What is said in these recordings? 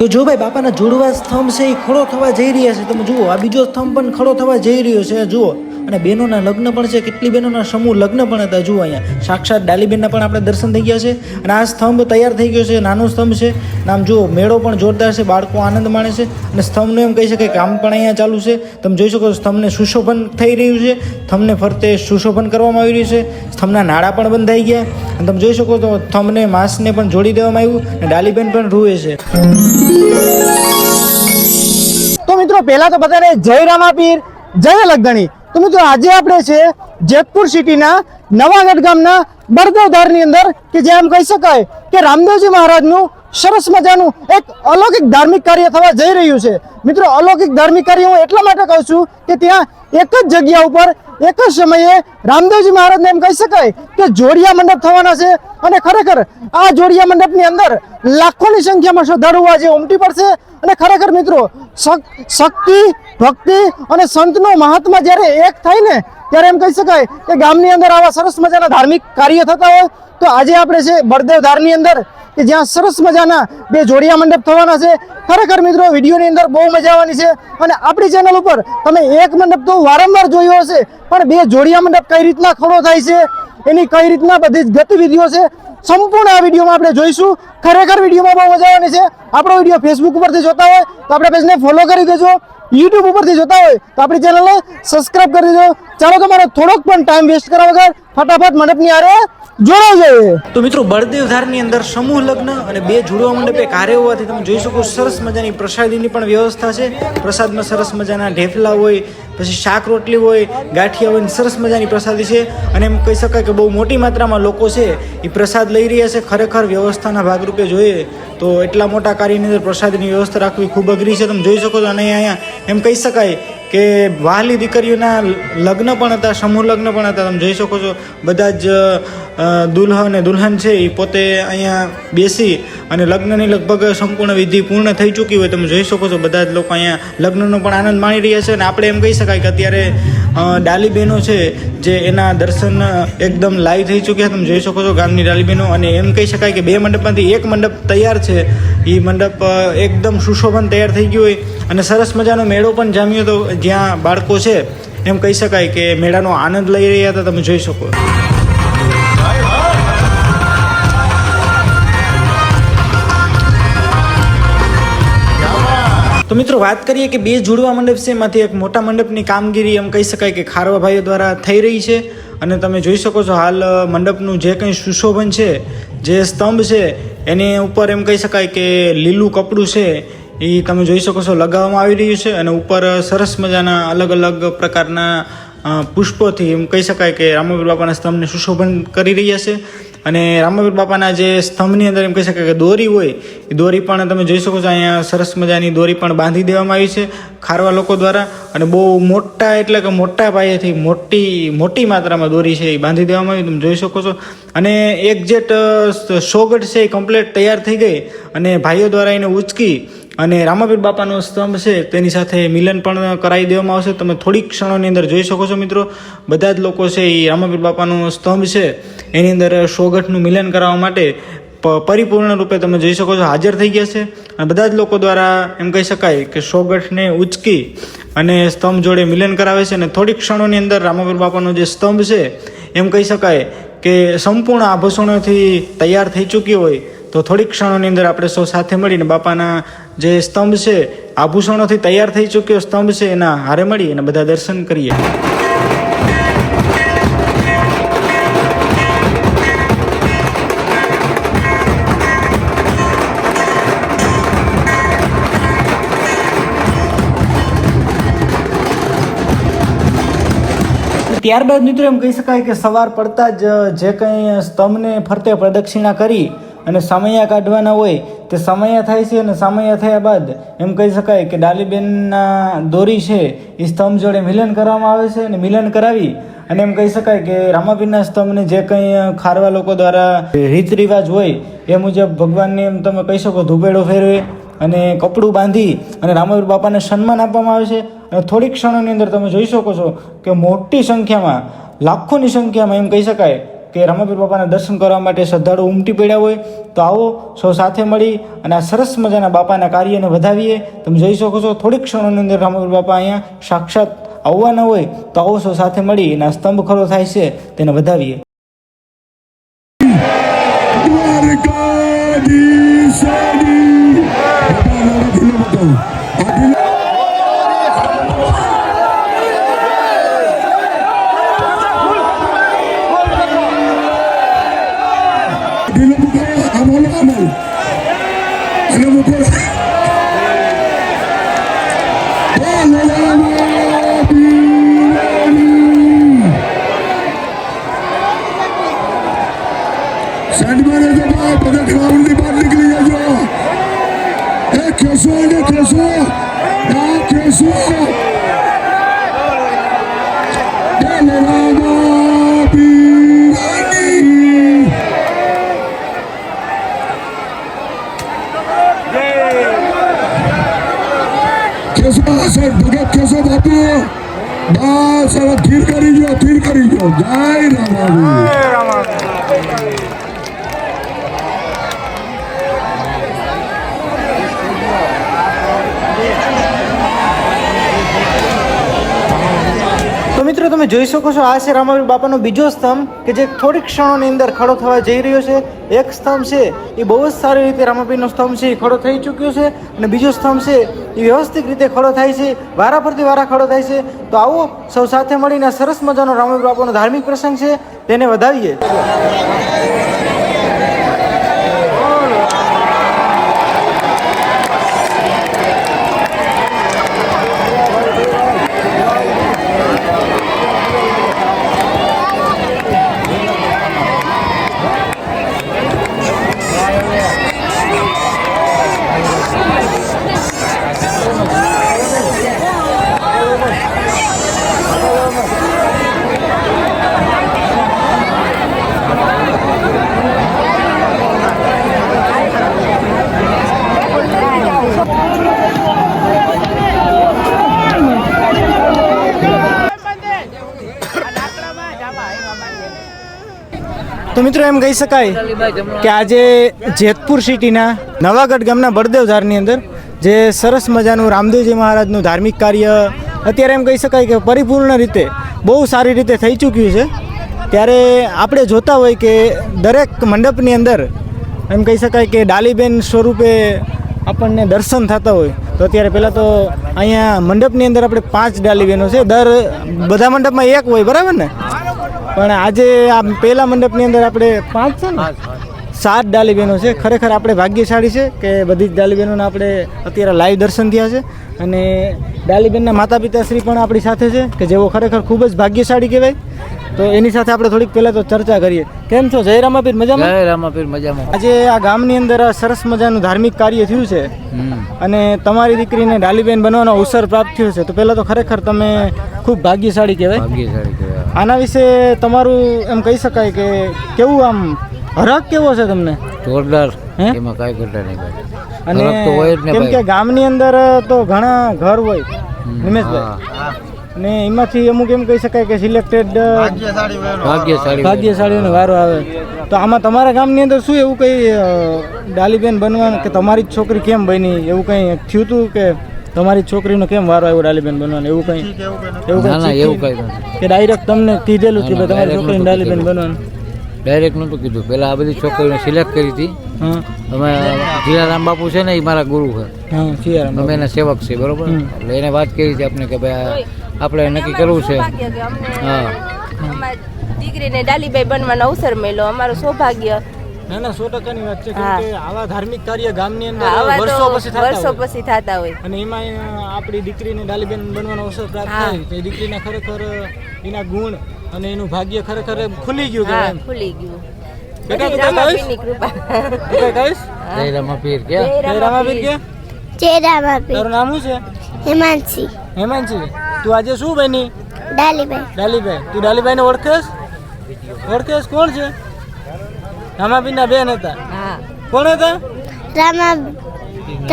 તો જો ભાઈ બાપાના જોડવા સ્તંભ છે એ ખડો થવા જઈ રહ્યા છે. તમે જુઓ આ બીજો સ્તંભ પણ ખડો થવા જઈ રહ્યો છે. જુઓ અને બહેનોના લગ્ન પણ છે. કેટલી બહેનોના સમૂહ લગ્ન પણ હતા. જુઓ અહીંયા સાક્ષાત ડાલીબેનના પણ આપણે દર્શન થઈ ગયા છે. અને આ સ્તંભ તૈયાર થઈ ગયો છે. નાનો સ્તંભ છે. નામ જુઓ મેળો પણ જોરદાર છે. બાળકો આનંદ માણે છે. અને સ્તંભનું એમ કહી શકાય કામ પણ અહીંયા ચાલુ છે. તમે જોઈ શકો સ્તંભને સુશોભન થઈ રહ્યું છે. સ્તંભને ફરતે સુશોભન કરવામાં આવી રહ્યું છે. સ્તંભના નાળા પણ બંધાઈ ગયા. અને તમે જોઈ શકો તો સ્તંભને માંસને પણ જોડી દેવામાં આવ્યું. અને ડાલીબેન પણ રૂએ છે. તો મિત્રો પહેલા તો બધાને જય રામાપીર, જય લગણી. તો મિત્રો આજે આપણે છે જેતપુર સિટીના નવાગઢ ગામના બળદેવધારની અંદર કે જે એમ કહી શકાય કે રામદેવજી મહારાજનું સરસ મજાનું એક અલૌકિક ધાર્મિક કાર્ય થવા જઈ રહ્યું છે. મિત્રો અલૌકિક ધાર્મિક કાર્ય હું એટલા માટે કહું છું કે ત્યાં એક જ જગ્યા ઉપર એક જ સમયે રામદેવજી મહારાજને એમ કહી શકાય કે જોડિયા મંડપ થવાના છે. અને ખરેખર આ જોડિયા મંડપની અંદર લાખોની સંખ્યામાં શ્રદ્ધાળુઓ આજે ઉમટી પડશે. અને ખરેખર મિત્રો શક્તિ, ભક્તિ અને સંતનો મહાત્મા જ્યારે એક થાય ને ત્યારે એમ કહી શકાય કે ગામની અંદર આવા સરસ મજાના ધાર્મિક કાર્ય થતા હોય. તો આજે આપણે છે બળદેવધારની અંદર કે જ્યાં સરસ મજાના બે જોડિયા મંડપ થવાના છે. ખરેખર મિત્રો વિડીયોની અંદર બહુ મજા આવવાની છે. અને આપણી ચેનલ ઉપર તમે એક મંડપ તો વારંવાર જોયો હશે, પણ બે જોડિયા મંડપ કઈ રીતના ખડો થાય છે, એની કઈ રીતના બધી જ ગતિવિધિઓ છે, સંપૂર્ણ આ વિડીયોમાં આપણે જોઈશું. ખરેખર વિડીયોમાં બહુ મજા આવવાની છે. આપણો વિડીયો ફેસબુક ઉપરથી જોતા હોય તો આપણા પેજને ફોલો કરી દેજો. યુટ્યુબ ઉપરથી જોતા હોય તો આપણી ચેનલને સબસ્ક્રાઇબ કરી દેજો. ચાલો તમારે થોડોક પણ ટાઈમ વેસ્ટ કરવા વગર ફટાફટ મંડપની આરે જોડાઈ જઈએ. તો મિત્રો બળદેવધારની અંદર સમૂહ લગ્ન અને બે જોડવા મંડપે કાર્ય હોવાથી તમે જોઈ શકો સરસ મજાની પ્રસાદીની પણ વ્યવસ્થા છે. પ્રસાદમાં સરસ મજાના ઢેફલા હોય, પછી શાક રોટલી હોય, ગાંઠિયા હોય, સરસ મજાની પ્રસાદી છે. અને એમ કહી શકાય કે બહુ મોટી માત્રામાં લોકો છે એ પ્રસાદ લઈ રહ્યા છે. ખરેખર વ્યવસ્થાના ભાગરૂપે જોઈએ તો એટલા મોટા કાર્યની અંદર પ્રસાદની વ્યવસ્થા રાખવી ખૂબ અઘરી છે. તમે જોઈ શકો છો. અને અહીંયા એમ કહી શકાય કે વહાલી દીકરીઓના લગ્ન પણ હતા, સમૂહ લગ્ન પણ હતા. તમે જોઈ શકો છો બધા જ દુલ્હન અને દુલ્હન છે એ પોતે અહીંયા બેસી અને લગ્નની લગભગ સંપૂર્ણ વિધિ પૂર્ણ થઈ ચૂકી હોય. તમે જોઈ શકો છો બધા જ લોકો અહીંયા લગ્નનો પણ આનંદ માણી રહ્યા છે. અને આપણે એમ કહી શકાય કે અત્યારે ડાલી બહેનો છે જે એના દર્શન એકદમ લાઈવ થઈ ચૂક્યા. તમે જોઈ શકો છો ગામની ડાલી બહેનો. અને એમ કહી શકાય કે બે મંડપમાંથી એક મંડપ તૈયાર છે. એ મંડપ એકદમ સુશોભન તૈયાર થઈ ગયું હોય. અને સરસ મજાનો મેળો પણ જામ્યો હતો જ્યાં બાળકો છે એમ કહી શકાય કે મેળાનો આનંદ લઈ રહ્યા હતા. તમે જોઈ શકો. તો મિત્રો વાત કરીએ કે બે જોડવા મંડપ છે એમાંથી એક મોટા મંડપની કામગીરી એમ કહી શકાય કે ખારવા ભાઈઓ દ્વારા થઈ રહી છે. અને તમે જોઈ શકો છો હાલ મંડપનું જે કંઈ સુશોભન છે, જે સ્તંભ છે એની ઉપર એમ કહી શકાય કે લીલું કપડું છે એ તમે જોઈ શકો છો લગાવવામાં આવી રહ્યું છે. અને ઉપર સરસ મજાના અલગ અલગ પ્રકારના પુષ્પોથી એમ કહી શકાય કે રામાપીર બાપાના સ્તંભને સુશોભન કરી રહ્યા છે. અને રામાપીર બાપાના જે સ્તંભની અંદર એમ કહી શકાય કે દોરી હોય એ દોરી પણ તમે જોઈ શકો છો. અહીંયા સરસ મજાની દોરી પણ બાંધી દેવામાં આવી છે ખારવા લોકો દ્વારા. અને બહુ મોટા એટલે કે મોટા પાયેથી મોટી માત્રામાં દોરી છે એ બાંધી દેવામાં આવી. તમે જોઈ શકો છો. અને એક્ઝેક્ટ સોગઠ છે એ કમ્પ્લીટ તૈયાર થઈ ગઈ. અને ભાઈઓ દ્વારા એને ઉચકી અને રામાપીર બાપાનો સ્તંભ છે તેની સાથે મિલન પણ કરાવી દેવામાં આવશે. તમે થોડીક ક્ષણોની અંદર જોઈ શકો છો મિત્રો બધા જ લોકો છે એ રામાપીર બાપાનો સ્તંભ છે એની અંદર સોગઠનું મિલન કરાવવા માટે પરિપૂર્ણ રૂપે તમે જોઈ શકો છો હાજર થઈ ગયા છે. અને બધા જ લોકો દ્વારા એમ કહી શકાય કે સોગઠને ઉચકી અને સ્તંભ જોડે મિલન કરાવે છે. અને થોડીક ક્ષણોની અંદર રામાપીર બાપાનો જે સ્તંભ છે એમ કહી શકાય કે સંપૂર્ણ આભૂષણોથી તૈયાર થઈ ચૂકી હોય. તો થોડીક ક્ષણોની અંદર આપણે સૌ સાથે મળીને બાપાના જે સ્તંભ છે આભૂષણોથી તૈયાર થઈ ચૂક્યો સ્તંભ છે એના હારે મળી અને બધા દર્શન કરીએ. ત્યારબાદ મિત્રો એમ કહી શકાય કે સવાર પડતા જ જે કંઈ સ્તંભને ફરતે પ્રદક્ષિણા કરી અને સમયા કાઢવાના હોય તે સમયા થાય છે. અને સમયા થયા બાદ એમ કહી શકાય કે ડાલીબેનના દોરી છે એ સ્તંભ જોડે મિલન કરવામાં આવે છે. અને મિલન કરાવી અને એમ કહી શકાય કે રામાપીરના સ્તંભને જે કંઈ ખારવા લોકો દ્વારા રીત રિવાજ હોય એ મુજબ ભગવાનને એમ તમે કહી શકો ધૂપેડો ફેરવે અને કપડું બાંધી અને રામાપીર બાપાને સન્માન આપવામાં આવે છે. અને થોડીક ક્ષણોની અંદર તમે જોઈ શકો છો કે મોટી સંખ્યામાં લાખોની સંખ્યામાં એમ કહી શકાય કે રામાપીર બાપાના દર્શન કરવા માટે શ્રદ્ધાળુ ઉમટી પડ્યા હોય, તો આવો સૌ સાથે મળી અને આ સરસ મજાના બાપાના કાર્યને વધાવીએ. તમે જોઈ શકો છો થોડીક ક્ષણોની અંદર રામાપીર બાપા અહીંયા સાક્ષાત આવવાના હોય, તો આવો સૌ સાથે મળી અને આ સ્તંભ ખડો થાય છે તેને વધાવીએ. ભગત કેશવ બાપુ બસ હવે ધીર કરી ગયો. જય રામાપીર. તો મિત્રો તમે જોઈ શકો છો આ છે રામાપીર બાપાનો બીજો સ્તંભ કે જે થોડીક ક્ષણોની અંદર ખડો થવા જઈ રહ્યો છે. એક સ્તંભ છે એ બહુ જ સારી રીતે રામાપીરનો સ્તંભ છે એ ખડો થઈ ચૂક્યો છે અને બીજો સ્તંભ છે એ વ્યવસ્થિત રીતે ખડો થાય છે, વારા પરથી વારા ખડો થાય છે. તો આવો સૌ સાથે મળીને સરસ મજાનો રામાપીર બાપાનો ધાર્મિક પ્રસંગ છે તેને વધાવીએ. તો મિત્રો એમ કહી શકાય કે આજે જેતપુર સિટીના નવાગઢ ગામના બળદેવધારની અંદર જે સરસ મજાનું રામદેવજી મહારાજનું ધાર્મિક કાર્ય અત્યારે એમ કહી શકાય કે પરિપૂર્ણ રીતે બહુ સારી રીતે થઈ ચૂક્યું છે. ત્યારે આપણે જોતા હોય કે દરેક મંડપની અંદર એમ કહી શકાય કે ડાલીબેન સ્વરૂપે આપણને દર્શન થતા હોય. તો અત્યારે પહેલાં તો અહીંયા મંડપની અંદર આપણે 5 ડાલીબેનો છે. બધા મંડપમાં એક હોય, બરાબર ને? પણ આજે આ પહેલા મંડપની અંદર આપણે 5 છે ને 7 ડાલીબેનો છે. ખરેખર આપણે ભાગ્યશાળી છે કે બધી જ ડાલીબેનોના આપણે અત્યારે લાઈવ દર્શન થયા છે અને ડાલીબેનના માતા પિતાશ્રી પણ આપણી સાથે છે કે જેઓ ખરેખર ખૂબ જ ભાગ્યશાળી કહેવાય. તો એની સાથે આપણે થોડીક પહેલાં તો ચર્ચા કરીએ. કેમ છો? જય રામાપીર, મજામાં? જય રામાપીર, મજામાં. આજે આ ગામની અંદર આ સરસ મજાનું ધાર્મિક કાર્ય થયું છે અને તમારી દીકરીને ડાલીબેન બનવાનો અવસર પ્રાપ્ત થયો છે. તો પહેલાં તો ખરેખર તમે ખૂબ ભાગ્યશાળી કહેવાય. આના વિશે તમારું એમ કહી શકાય કે કેવું આમ હરખ કેવો છે તમને? જોરદાર. એમાં કાંઈ ઘટા નહીં ભાઈ. અને હરખ તો હોય જ ને કેમ કે ભાઈ. ગામની અંદર તો ઘણા ઘર હોય નિમેશભાઈ, ને એમાંથી અમુક એમ કહી શકાય કે સિલેક્ટેડ ભાગ્યશાળીઓને વારો આવે. તો આમાં તમારા ગામની અંદર શું એવું કંઈ ડાલીબેન બનવાનું કે તમારી જ છોકરી કેમ બની એવું કંઈ થયું હતું કે તમારી છોકરીનો કેમ વારો આવ્યો ડાલીબેન બનવાનો એવું કંઈ? ના ના એવું કંઈ નથી. કે ડાયરેક્ટ તમને કીધેલું કે ભાઈ તમારી છોકરીને ડાલીબેન બનવાનું? ડાયરેક્ટ નહોતું કીધું. પહેલાં આ બધી છોકરીઓને સિલેક્ટ કરી હતી. હા અમે જીરારામ બાપુ છે ને એ મારા ગુરુ છે. હા સિયારામ અમે એના સેવક છે, બરોબર. એટલે એને વાત કરી હતી આપણે કે ભાઈ આપણે નક્કી કરવું છે. હા, દીકરીને ડાલીબાઈ બનવાનો અવસર મળ્યો, અમારું સૌભાગ્ય. ના ના 100%ની વાત છે. કેમ કે આવા ધાર્મિક કાર્ય ગામની અંદર આવા તો વર્ષો પછી થતા વર્ષો હોય. પછી થતા હોય. અને એમાં આપણી દીકરીને ડાલીબેન બનવાનો અવસર પ્રાપ્ત થાય તો એ દીકરીને ખરેખર એના ગુણ અને એનું ભાગ્ય ખરેખર ખુલી ગયું હા, કહેવાય એમ. ખુલી ગયું. બેટા તું બધી કઈ કહીશ? રામાપીરની કૃપા. તું કઈ કહીશ? જય રામાપીર કે જય રામાપીર કે? જય રામાપીર. તારું નામ શું છે? હિમાંશી. હેમાંશી. તું આજે શું બની? ડાલીબાઈ. ડાલીબાઈ. તું ડાલીબાઈને ઓળખેશ? ઓળખેશ? કોણ છે? રામાપીરના બેન હતા. હા. કોણ હતા?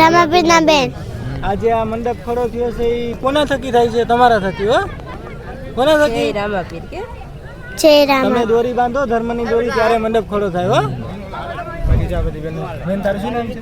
રામાપીરના બેન. આજે આ મંડપ ખડો થયો છે એ કોના થકી થાય છે? તમારા થકી. હો કોના જય થકી? રામાપીર કે? જય તમે રામા દોરી બાંધો ધર્મની દોરી ત્યારે મંડપ ખડો થાય હો બીજા બધી બેન બેન તારું શું નામ છે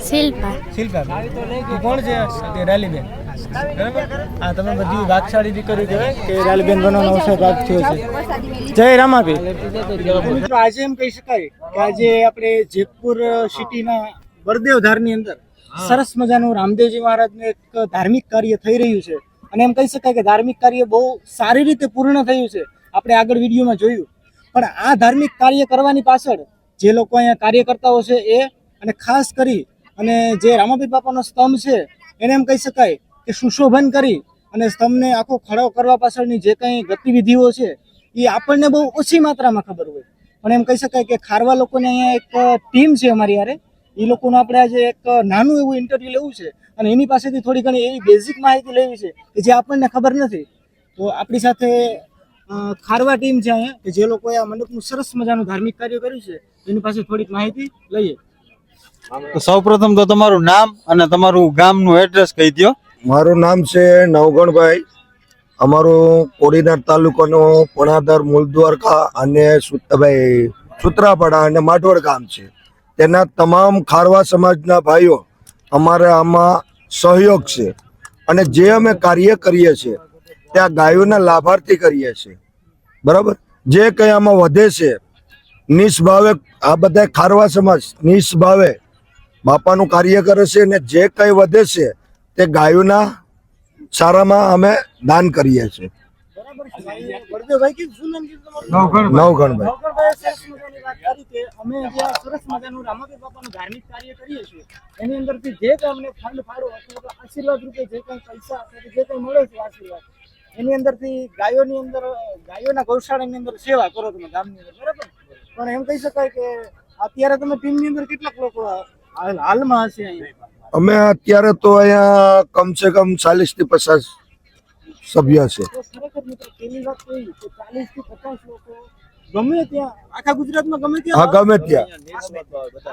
શિલ્પા શિલ્પા તું કોણ છે તે રાલીબેન બરાબર હા તમે બધી ભાગશાળી દીકરી કહેવાય કે રાલીબેન બનવાનો અવસર પ્રાપ્ત થયો છે જય રામાભી મિત્રો આજે એમ કહી શકાય કે આજે આપણે જેતપુર સિટીના બળદેવ ધારની અંદર સરસ મજાનું રામદેવજી મહારાજનું એક ધાર્મિક કાર્ય થઈ રહ્યું છે અને એમ કહી શકાય કે ધાર્મિક કાર્ય બહુ સારી રીતે પૂર્ણ થયું છે આપણે આગળ વિડીયોમાં જોયું પણ આ ધાર્મિક કાર્ય કરવાની પાછળ જે લોકો અહીંયા કાર્યકર્તાઓ છે એ અને ખાસ કરી અને જે રામાપીર બાપાનો સ્તંભ છે એને એમ કહી શકાય કે સુશોભન કરી અને સ્તંભને આખો ખડો કરવા પાછળની જે કંઈ ગતિવિધિઓ છે એ આપણને બહુ ઓછી માત્રામાં ખબર હોય પણ એમ કહી શકાય કે ખારવા લોકોને અહીંયા એક ટીમ છે અમારી યારે એ લોકોનું આપણે આજે એક નાનું એવું ઇન્ટરવ્યૂ લેવું છે અને એની પાસેથી થોડી ઘણી એવી બેઝિક માહિતી લેવી છે કે જે આપણને ખબર નથી તો આપણી સાથે ખારવા ટીમ છે અહીંયા કે જે લોકોએ આ મંડપનું સરસ મજાનું ધાર્મિક કાર્ય કર્યું છે એની પાસે થોડીક માહિતી લઈએ. તો સૌપ્રથમ તો તમારું નામ અને તમારું ગામનું એડ્રેસ કહી દો. મારું નામ છે નવગણભાઈ. અમારું કોડીનાર તાલુકાનો પણાદર મૂળદ્વારકા અને સુત્રાપાડા અને માઢવડ ગામ છે. તેના તમામ ખારવા સમાજના ભાઈઓ અમારે આમાં સહયોગ છે અને જે અમે કાર્ય કરીએ છીએ ત્યાં ગાયોના લાભાર્થી કરીએ છીએ. બરાબર, જે કંઈ આમાં વધે છે નિસ્ભાવે આ બધા ખારવા સમાજ નિસ્ભાવે બાપાનું કાર્ય કરે છે અને જે કંઈ વધે છે તે ગાયોના સારામાં અમે દાન કરીએ છીએ. બરાબર છે બળદેવભાઈ કે શું નામ છે તમારું? નવગણભાઈ. નવગણભાઈ સરસ મજાની વાત કરી કે અમે જે આ સરસ મજાનું રામાપીર બાપાનું ધાર્મિક કાર્ય કરીએ છીએ એની અંદરથી જે કંઈ અમને ફંડ ફાળો અથવા તો આશીર્વાદ રૂપે જે કંઈ પૈસા અથવા જે કંઈ મળે છે આશીર્વાદ એની અંદરથી ગાયોની અંદર ગાયોના ગૌશાળાની અંદર સેવા કરો તમે ગામની અંદર બરાબર. પણ એમ કહી શકાય કે અત્યારે તમે ટીમની અંદર કેટલાક લોકો હાલમાં હશે અહીંયા? અમે અત્યારે તો અહીંયા કમસે કમ 40 થી 50 સભ્ય છે. તો ખરેખર મિત્રો પેલી વાત તો એ કે 40 થી 50 લોકો ગમે ત્યાં આખા ગુજરાતમાં ગમે ત્યાં હા, ગમે ત્યાં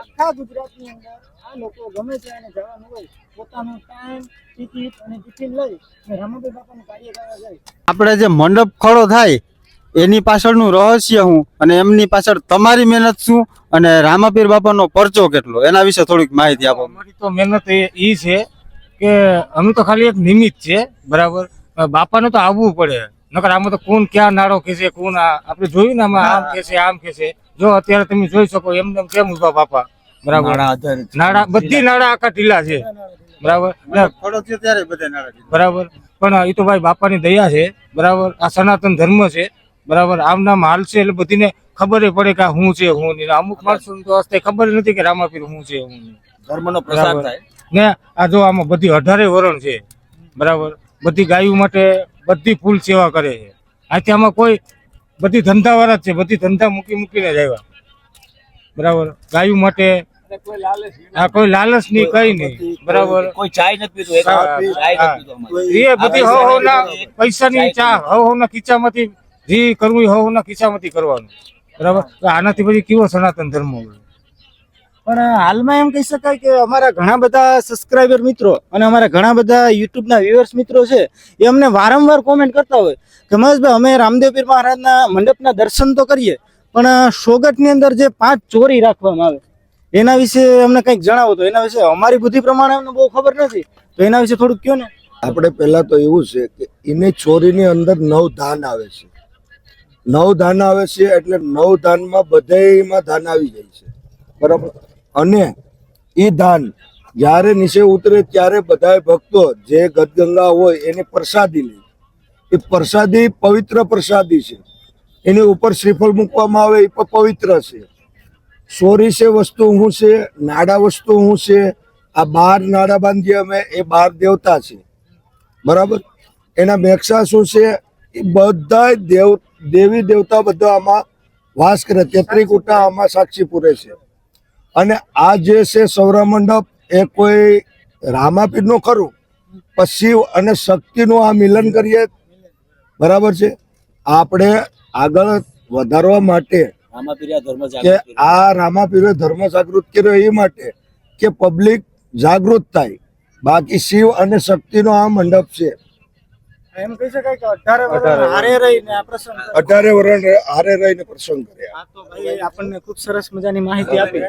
આખા ગુજરાતની અંદર આ લોકો ગમે ત્યાં એને જવાનું હોય પોતાનો ટાઈમ ટિકિટ અને ટિફિન લઈ અને રામાપીર બાપાનું કાર્ય કરવા જાય. આપણે જે મંડપ ખડો થાય એની પાછળનું રહસ્ય શું અને એમની પાછળ તમારી મહેનત શું અને રામાપીર બાપાનો પરચો કેટલો એના વિશે થોડીક માહિતી આપો. અમારી તો મહેનત એ છે કે અમે તો ખાલી એક નિમિત્ત છે બરાબર. બાપાને તો આવવું પડે નકર આમાં તો કોણ ક્યાં નાડો ખેંચે કોણ આપણે જોયું ને આમાં આમ ખેંચે આમ ખેંચે. જો અત્યારે તમે જોઈ શકો એમને કેમ ઉભા બાપા બરાબર. નાડા બધી નાડા આખા ઢીલા છે બરાબર બરાબર. પણ એ તો ભાઈ બાપાની દયા છે બરાબર. આ સનાતન ધર્મ છે બરાબર. આમ નામ હાલશે એટલે બધીને ખબર પડે કે આ શું છે શું નહીં. અમુક માણસો તો ખબર નથી કે રામાપીર શું છે શું નહીં. ધર્મનો પ્રસાર થાય ને આ જો આમાં બધી 18 વરણ છે બરાબર. બધી ગાયો માટે બધી ફૂલ સેવા કરે છે. આથી આમાં કોઈ બધી ધંધાવાળા જ છે. બધી ધંધા મૂકીને જ આવ્યા બરાબર. ગાયો માટે આ કોઈ લાલચ નહીં કઈ નહીં બરાબર. કોઈ ચાય નથી પીતું એ બધી હવના પૈસાની ચા હવના ખીચામાંથી જે કરવું એ હવના ખીચામાંથી કરવાનું બરાબર. આનાથી પછી કેવો સનાતન ધર્મ હોય. પણ હાલમાં એમ કહી શકાય કે અમારા ઘણા બધા સબસ્ક્રાઇબર મિત્રો અને અમારા ઘણા બધા યુટ્યુબના વ્યુઅર્સ મિત્રો છે એ અમને વારંવાર કોમેન્ટ કરતા હોય કે મહેશભાઈ અમે રામદેવપીર મહારાજના મંડપના દર્શન તો કરીએ પણ સોગટની અંદર જે 5 ચોરી રાખવામાં આવે એના વિશે અમને કંઈક જણાવો. તો એના વિશે અમારી બુદ્ધિ પ્રમાણે અમને બહુ ખબર નથી તો એના વિશે થોડુંક કહો ને. આપણે પહેલા તો એવું છે કે એની ચોરીની અંદર 9 ધાન આવે છે. 9 ધાન આવે છે એટલે 9 ધાનમાં બધામાં ધાન આવી જાય છે બરાબર. અને એ ધાન જ્યારે નીચે ઉતરે ત્યારે બધા ભક્તો જે ગદગંગા હોય એની પ્રસાદી લે. એ પ્રસાદી પવિત્ર પ્રસાદી છે. એની ઉપર શ્રીફળ મૂકવામાં આવે એ પણ પવિત્ર છે. સોરી છે વસ્તુ શું છે, નાડા વસ્તુ શું છે, આ 12 નાડા બાંધીએ અમે એ 12 દેવતા છે બરાબર. એના મેક્ષા શું છે એ બધા દેવી દેવતા બધા આમાં વાસ કરે. 33 કુટા આમાં સાક્ષી પૂરે છે. અને આ જે છે સૌરા મંડપ એ કોઈ રામાપીરનું ખરું પણ શિવ અને શક્તિનું આ મિલન કરીએ બરાબર છે. આપણે આગળ વધારવા માટે કે આ રામાપીરે ધર્મ જાગૃત કર્યો એ માટે કે પબ્લિક જાગૃત થાય. બાકી શિવ અને શક્તિનો આ મંડપ છે એમ કહી શકાય કે 18 વર્ષ હારે રહીને આ પ્રસંગ કર્યો. 18 વર્ષ હારે રહીને પ્રસંગ કર્યા. આ તો ભાઈ આપણને ખૂબ સરસ મજાની માહિતી આપી.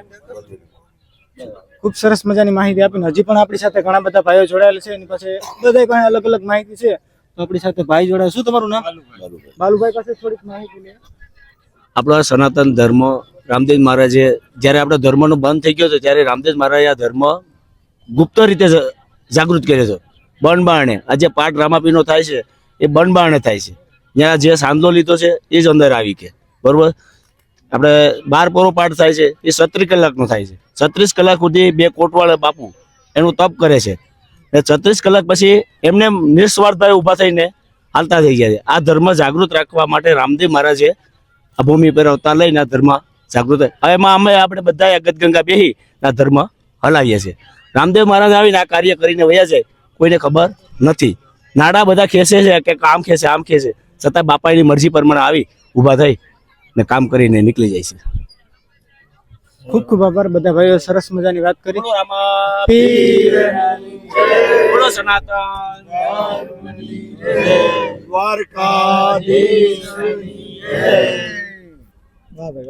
ખૂબ સરસ મજાની માહિતી આપીને હજી પણ આપણી સાથે ઘણા બધા ભાઈઓ જોડાયેલા છે. એની પાસે બધા પાસે અલગ અલગ માહિતી છે. તો આપણી સાથે ભાઈ જોડાયા. શું તમારું નામ? બાલુભાઈ પાસે થોડીક માહિતી લે. આપણો આ સનાતન ધર્મ રામદેવ મહારાજે જ્યારે આપણો ધર્મનો બંધ થઈ ગયો હતો ત્યારે રામદેવ મહારાજે આ ધર્મ ગુપ્ત રીતે જાગૃત કર્યો હતો. બનબાણે આ જે પાઠ રામાપીરનો થાય છે એ બનબાણે થાય છે. ત્યાં જે સાંધો લીધો છે એ જ અંદર આવી કે બરોબર. આપણે 12 પોરો પાઠ થાય છે એ 36 કલાકનો થાય છે. 36 કલાક સુધી 2 કોટવાળા બાપુ એનું તપ કરે છે. ને 36 કલાક પછી એમને નિસ્વાર્થભાવે ઊભા થઈને હાલતા થઈ ગયા છે. આ ધર્મ જાગૃત રાખવા માટે રામદેવ મહારાજે આ ભૂમિ પર અવતાર લઈને આ ધર્મ જાગૃત. એમાં અમે આપણે બધા ગદગંગા બેસી આ ધર્મ હલાવીએ છીએ. રામદેવ મહારાજ આવીને આ કાર્ય કરીને વયા જાય કોઈને ખબર નથી. નાડા બધા ખેંચે છે કે આમ ખેંચે આમ ખેંચે, છતાં બાપાની મરજી પ્રમાણે આવી ઊભા થઈ ને કામ કરીને નીકળી જાય છે. ખૂબ ખૂબ આભાર. બધા ભાઈઓ સરસ મજાની વાત કરી. બોલો સનાતન દ્વારકાધીશ. વાહ ભાઈ.